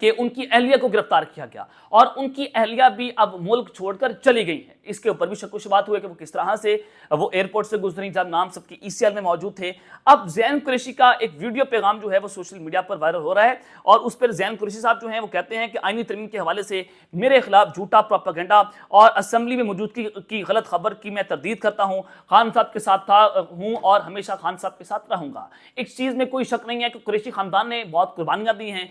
کہ ان کی اہلیہ کو گرفتار کیا گیا اور ان کی اہلیہ بھی اب ملک چھوڑ کر چلی گئی ہیں۔ اس کے اوپر بھی شک و شبہات ہوئے کہ وہ کس طرح سے وہ ایئرپورٹ سے گزری جب نام سب کی ECL میں موجود تھے۔ اب زین قریشی کا ایک ویڈیو پیغام جو ہے وہ سوشل میڈیا پر وائرل ہو رہا ہے اور اس پر زین قریشی صاحب جو ہیں وہ کہتے ہیں کہ آئینی ترمیم کے حوالے سے میرے خلاف جھوٹا پروپیگنڈا اور اسمبلی میں موجودگی کی غلط خبر کی میں تردید کرتا ہوں، خان صاحب کے ساتھ تھا ہوں اور ہمیشہ خان صاحب کے ساتھ رہوں گا۔ ایک چیز میں کوئی شک نہیں ہے کہ قریشی خاندان نے بہت قربانیاں دی ہیں۔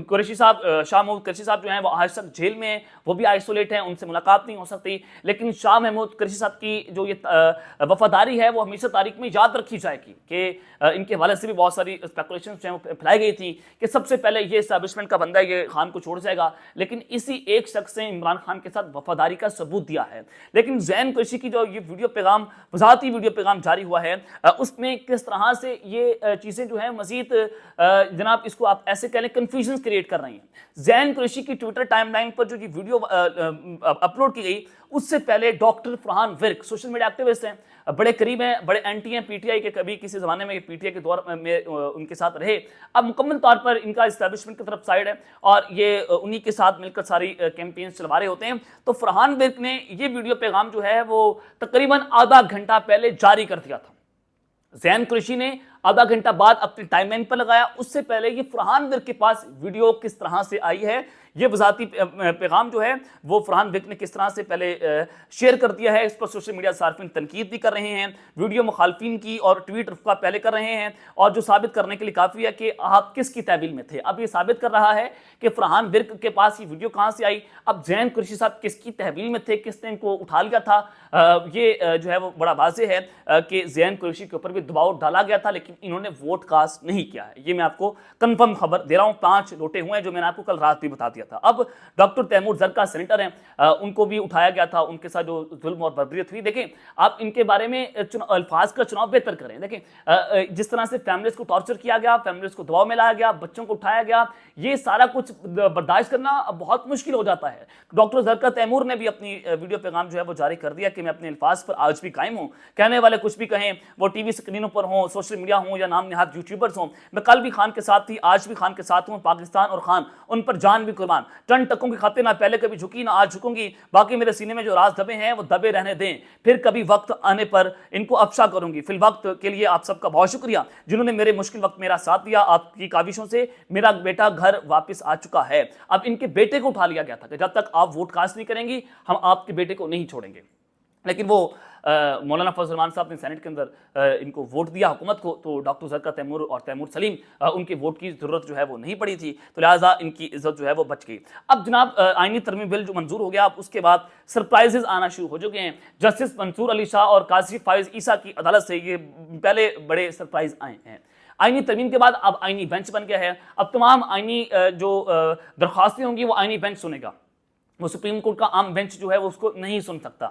قریشی صاحب شاہ محمود قریشی صاحب جو ہیں وہ آج تک جیل میں ہیں، وہ بھی آئسولیٹ ہیں، ان سے ملاقات نہیں ہو سکتی، لیکن شاہ محمود قریشی صاحب کی جو یہ وفاداری ہے وہ ہمیشہ تاریخ میں یاد رکھی جائے گی کہ ان کے حوالے سے بھی بہت ساری اسپیکولیشنز جو ہیں پھیلائی گئی تھیں کہ سب سے پہلے یہ اسٹیبلشمنٹ کا بندہ یہ خان کو چھوڑ جائے گا، لیکن اسی ایک شخص نے عمران خان کے ساتھ وفاداری کا ثبوت دیا ہے۔ لیکن زین قریشی کی جو یہ ویڈیو پیغام وضاحتی ویڈیو پیغام جاری ہوا ہے اس میں کس طرح سے یہ چیزیں جو ہیں مزید جناب اس کو آپ ایسے کہہ لیں کنفیوژن کریٹ کر رہی ہیں۔ زین قریشی کی ٹویٹر ٹائم لائن پر جو یہ ویڈیو اپلوڈ کی گئی اس سے پہلے doctor Farhan work social media activist ہیں، بڑے قریب ہیں، بڑے اینٹی ہیں PTI کے، کبھی کسی زمانے میں PTI کے دور میں ان کے ساتھ رہے، اب مکمل طور پر ان کا اسٹیبلشمنٹ کی طرف سائڈ ہے اور یہ انہی کے ساتھ مل کر ساری کیمپینز چلوا رہے ہوتے ہیں۔ تو فرحان ورک نے یہ ویڈیو پیغام جو ہے وہ تقریباً آدھا گھنٹہ پہلے جاری کر دیا تھا۔ زین قریشی نے آدھا گھنٹہ بعد اپنی ٹائم لائن پر لگایا، اس سے پہلے یہ فرحان ورک کے پاس ویڈیو کس طرح سے آئی ہے، یہ وضاحتی پیغام جو ہے وہ فرحان ورک نے کس طرح سے پہلے شیئر کر دیا ہے، اس پر سوشل میڈیا صارفین تنقید بھی کر رہے ہیں، ویڈیو مخالفین کی اور ٹویٹ رفقہ پہلے کر رہے ہیں، اور جو ثابت کرنے کے لیے کافی ہے کہ آپ کس کی تحویل میں تھے۔ اب یہ ثابت کر رہا ہے کہ فرحان ورک کے پاس یہ ویڈیو کہاں سے آئی، اب زین قریشی صاحب کس کی تحویل میں تھے، کس نے ان کو اٹھا لیا تھا۔ یہ جو ہے وہ بڑا واضح ہے کہ زین قریشی کے اوپر بھی دباؤ ڈالا گیا تھا، لیکن انہوں نے ووٹ کاسٹ نہیں کیا ہے۔ یہ میں آپ کو کنفرم خبر دے رہا ہوں، 5 لوٹے ہوئے ہیں جو میں نے آپ کو کل رات بھی بتا دیا تھا۔ اب ڈاکٹر تیمور زرکا سینیٹر ہیں، ان کو بھی اٹھایا گیا تھا، ان کے ساتھ جو ظلم اور بربریت ہوئی، دیکھیں آپ ان کے بارے میں الفاظ کا چناؤ بہتر کریں۔ دیکھیں جس طرح سے فیملیز کو ٹارچر کیا گیا، فیملیز کو دباؤ میں لایا گیا، بچوں کو اٹھایا گیا، یہ سارا کچھ برداشت کرنا بہت مشکل ہو جاتا ہے۔ ڈاکٹر زرکا تیمور نے بھی اپنی ویڈیو پیغام جو ہے وہ جاری کر دیا کہ میں اپنے الفاظ پر آج بھی قائم ہوں، کہنے والے کچھ بھی کہیں، وہ ٹی وی سکرینوں پر ہوں، سوشل میڈیا ہوں یا نام نہاد یوٹیوبرز ہوں، میں کل بھی خان کے ساتھ تھی، آج بھی خان کے ساتھ ہوں، پاکستان اور خان ان پر جان بھی قربان، ٹن ٹکوں کی خاطر نہ پہلے کبھی جھکی نہ آج جھکوں گی، باقی میرے سینے میں جو راز دبے ہیں وہ دبے رہنے دیں، پھر کبھی وقت آنے پر ان کو افشا کروں گی۔ فی الوقت کے لیے آپ سب کا بہت شکریہ جنہوں نے میرے مشکل وقت میرا ساتھ دیا، آپ کی کاوشوں سے میرا بیٹا گھر واپس آ چکا ہے۔ اب ان کے بیٹے کو اٹھا لیا گیا تھا کہ جب تک آپ ووٹ کاسٹ نہیں کریں گی ہم آپ کے بیٹے کو نہیں چھوڑیں گے، لیکن وہ مولانا فضل الرحمان صاحب نے سینٹ کے اندر ان کو ووٹ دیا حکومت کو، تو ڈاکٹر زرکا تیمور اور تیمور سلیم ان کے ووٹ کی ضرورت جو ہے وہ نہیں پڑی تھی، تو لہٰذا ان کی عزت جو ہے وہ بچ گئی۔ اب جناب آئینی ترمیم بل جو منظور ہو گیا، اب اس کے بعد سرپرائزز آنا شروع ہو چکے ہیں۔ جسٹس منصور علی شاہ اور قاضی فائز عیسیٰ کی عدالت سے یہ پہلے بڑے سرپرائز آئے ہیں۔ آئینی ترمیم کے بعد اب آئینی بینچ بن گیا ہے، اب تمام آئینی جو درخواستیں ہوں گی وہ آئینی بینچ سنے گا، وہ سپریم کورٹ کا عام بینچ جو ہے وہ اس کو نہیں سن سکتا۔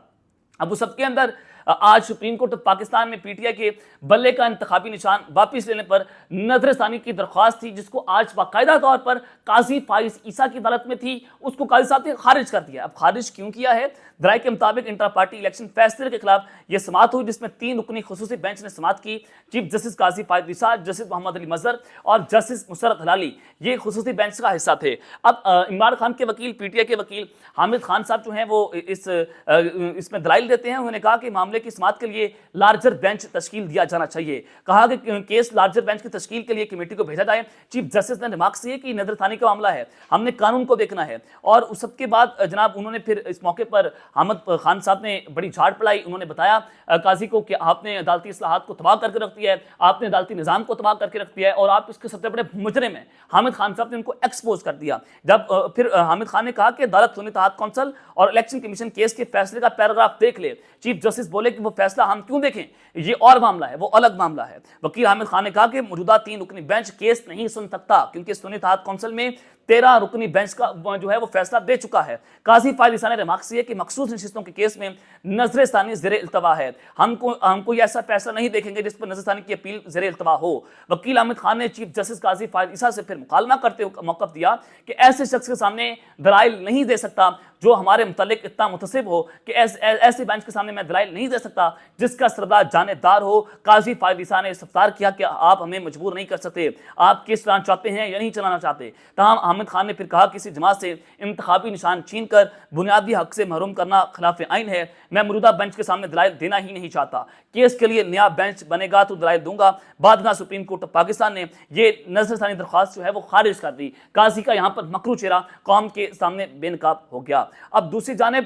اب اس سب کے اندر آج سپریم کورٹ پاکستان میں PTI کے بلے کا انتخابی نشان واپس لینے پر نظر ثانی کی درخواست تھی، جس کو آج باقاعدہ طور پر قاضی فائز عیسیٰ کی عدالت میں تھی، اس کو قاضی صاحب نے خارج کر دیا۔ اب خارج کیوں کیا ہے؟ ذرائع کے مطابق انٹرا پارٹی الیکشن فیصلے کے خلاف یہ سماعت ہوئی، جس میں 3 رکنی خصوصی بینچ نے سماعت کی۔ چیف جسٹس قاضی فائز عیسیٰ، جسٹس محمد علی مظہر اور جسٹس مسرت ہلالی یہ خصوصی بینچ کا حصہ تھے۔ اب عمران خان کے وکیل PTI کے وکیل حامد خان صاحب جو ہیں وہ اس میں دلائل دیتے ہیں، انہوں نے کہا کہ معاملے کی سماعت کے لیے لارجر بینچ تشکیل دیا جانا چاہیے، کہا کہ کیس لارجر بینچ کی تشکیل کے لیے کمیٹی کو بھیجا جائے۔ چیف جسٹس نے ریمارکس کیے کہ نظر ثانی کا معاملہ ہے، ہم نے قانون کو دیکھنا ہے، اور اس سب کے بعد جناب انہوں نے پھر اس موقع پر حامد خان صاحب نے بڑی جھاڑ پڑائی، انہوں نے بتایا قاضی کو کہ آپ نے عدالتی اصلاحات کو تباہ کر کے رکھ دیا ہے، آپ نے عدالتی نظام کو تباہ کر کے رکھ دیا ہے، اور آپ اس کے سب سے بڑے مجرم ہیں۔ حامد خان صاحب نے ان کو ایکسپوز کر دیا۔ جب پھر حامد خان نے کہا کہ عدالت سنی اتحاد کونسل اور الیکشن کمیشن کیس کے فیصلے کا پیراگراف دیکھ لے۔ چیف جسٹس بولے کہ وہ فیصلہ ہم کیوں دیکھیں، یہ اور معاملہ ہے، وہ الگ معاملہ ہے۔ وکیل حامد خان نے کہا کہ موجودہ 3 رکنی بینچ کیس نہیں سن سکتا، کیونکہ سنی اتحاد کونسل میں 13 رکنی بینچ کا جو ہے وہ فیصلہ دے چکا ہے۔ قاضی فائز عیسیٰ نے ریمارکس کیے کہ مخصوص نشستوں کے کیس میں نظر ثانی زیر التوا ہے، ہم کوئی ایسا فیصلہ نہیں دیکھیں گے جس پر نظر ثانی کی اپیل زیر التوا ہو۔ وکیل حامد خان نے چیف جسٹس قاضی فائز عیسیٰ سے پھر مکالمہ کرتے ہوئے موقف دیا کہ ایسے شخص کے سامنے دلائل نہیں دے سکتا جو ہمارے متعلق اتنا متصب ہو، کہ ایسے بینچ کے سامنے میں دلائل نہیں دے سکتا جس کا سربراہ جانبدار ہو۔ قاضی فائز عیسیٰ نے استفسار کیا کہ آپ ہمیں مجبور نہیں کر سکتے، آپ کیس چلانا چاہتے ہیں یا نہیں چلانا چاہتے، تاہم حامد خان نے پھر کہا کسی جماعت سے انتخابی نشان چھین کر بنیادی حق سے محروم کرنا خلاف آئین ہے، میں موجودہ بینچ کے سامنے دلائل دینا ہی نہیں چاہتا، کیس کے لیے نیا بینچ بنے گا تو دلائل دوں گا۔ بعد سپریم کورٹ آف پاکستان نے یہ نظر ثانی درخواست جو ہے وہ خارج کر دی۔ قاضی کا یہاں پر مکرو چہرہ قوم کے سامنے بے نقاب ہو گیا۔ اب دوسری جانب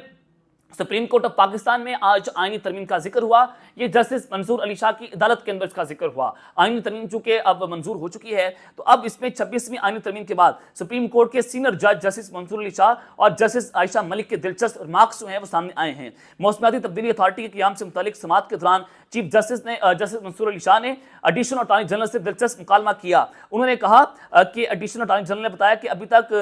سپریم کورٹ آف پاکستان میں آج آئینی ترمیم کا ذکر ہوا، یہ جسٹس منصور علی شاہ کی عدالت کے اندر اس کا ذکر ہوا۔ آئینی ترمیم چونکہ اب منظور ہو چکی ہے تو اب اس میں 26ویں آئینی ترمیم کے بعد سپریم کورٹ کے سینئر جج جسٹس منصور علی شاہ اور جسٹس عائشہ ملک کے دلچسپ ریمارکس جو ہیں وہ سامنے آئے ہیں۔ موسمیاتی تبدیلی اتھارٹی کے قیام سے متعلق سماعت کے دوران چیف جسٹس منصور علی شاہ نے ایڈیشنل اٹارنی جنرل سے دلچسپ مکالمہ کیا۔ انہوں نے کہا کہ ایڈیشنل اٹارنی جنرل نے بتایا کہ ابھی تک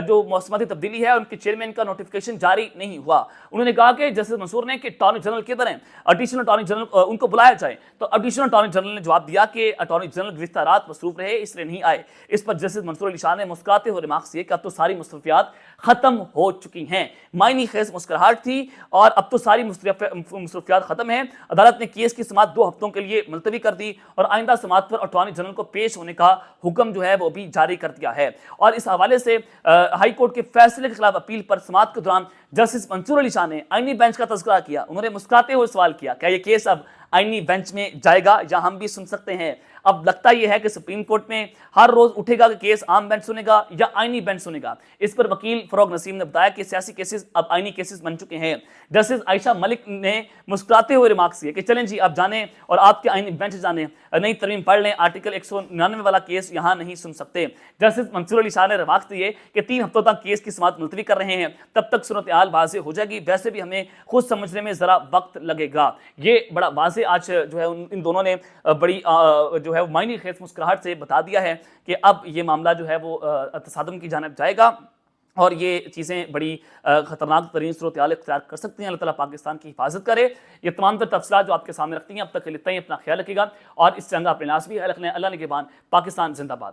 جو موسمیاتی تبدیلی ہے ان کے چیئرمین کا نوٹیفیکیشن جاری نہیں ہوا۔ انہوں نے کہا کہ جسٹس منصور نے کہ اٹارنی جنرل کدھر ہیں، ایڈیشنل اٹارنی جنرل ان کو بلایا جائے، تو ایڈیشنل اٹارنی جنرل نے جواب دیا کہ اٹارنی جنرل گزشتہ رات مصروف رہے اس لیے نہیں آئے۔ اس پر جسٹس منصور علی شاہ نے مسکراتے ہوئے ریمارکس کیے کہ اب تو ساری مصروفیات ختم ہو چکی ہیں۔ معنی خیز مسکراہٹ تھی اور اب تو ساری مصروفیات ختم ہیں۔ عدالت نے کیس کی سماعت 2 ہفتوں کے لیے ملتوی کر دی اور آئندہ سماعت پر اٹارنی جنرل کو پیش ہونے کا حکم جو ہے وہ بھی جاری کر دیا ہے۔ اور اس حوالے سے ہائی کورٹ کے فیصلے کے خلاف اپیل پر سماعت کے دوران جسٹس منصور علی شاہ نے آئینی بینچ کا تذکرہ کیا۔ انہوں نے مسکراتے ہوئے سوال کیا کیا یہ کیس اب آئینی بینچ میں جائے گا یا ہم بھی سن سکتے ہیں؟ اب لگتا یہ ہے کہ سپریم کورٹ میں ہر روز اٹھے گا کہ کیس عام بینچ سنے گا یا آئینی بینچ سنے گا۔ اس پر وکیل فروغ نسیم نے بتایا کہ سیاسی کیسز اب آئینی کیسز بن چکے ہیں۔ جسٹس عائشہ ملک نے مسکراتے ہوئے ریمارکس کیے کہ چلیں جی اب جانیں اور آپ کے آئینی بینچ جانیں، نئی ترمیم پڑھ لیں، آرٹیکل 199 والا کیس یہاں نہیں سن سکتے۔ جسٹس منصور علی شاہ نے ریمارکس دیے کہ 3 ہفتوں تک کیس کی سماعت ملتوی کر رہے ہیں، تب تک صورتحال واضح ہو جائے گی، ویسے بھی ہمیں خود سمجھنے میں ذرا وقت لگے گا۔ یہ بڑا واضح آج جو ہے ان دونوں نے بڑی جو ہے معنی خیز مسکراہٹ سے بتا دیا ہے کہ اب یہ معاملہ جو ہے وہ تصادم کی جانب جائے گا اور یہ چیزیں بڑی خطرناک ترین صورتحال اختیار کر سکتی ہیں۔ اللہ تعالیٰ پاکستان کی حفاظت کرے۔ یہ تمام تر تفصیلات جو آپ کے سامنے رکھتی ہیں اب تک کے لیے اتنا ہی، اپنا خیال رکھیے گا اور اس سے اپنے ناس بھی خیال رکھنا ہے۔ اللہ نگہبان، پاکستان زندہ باد۔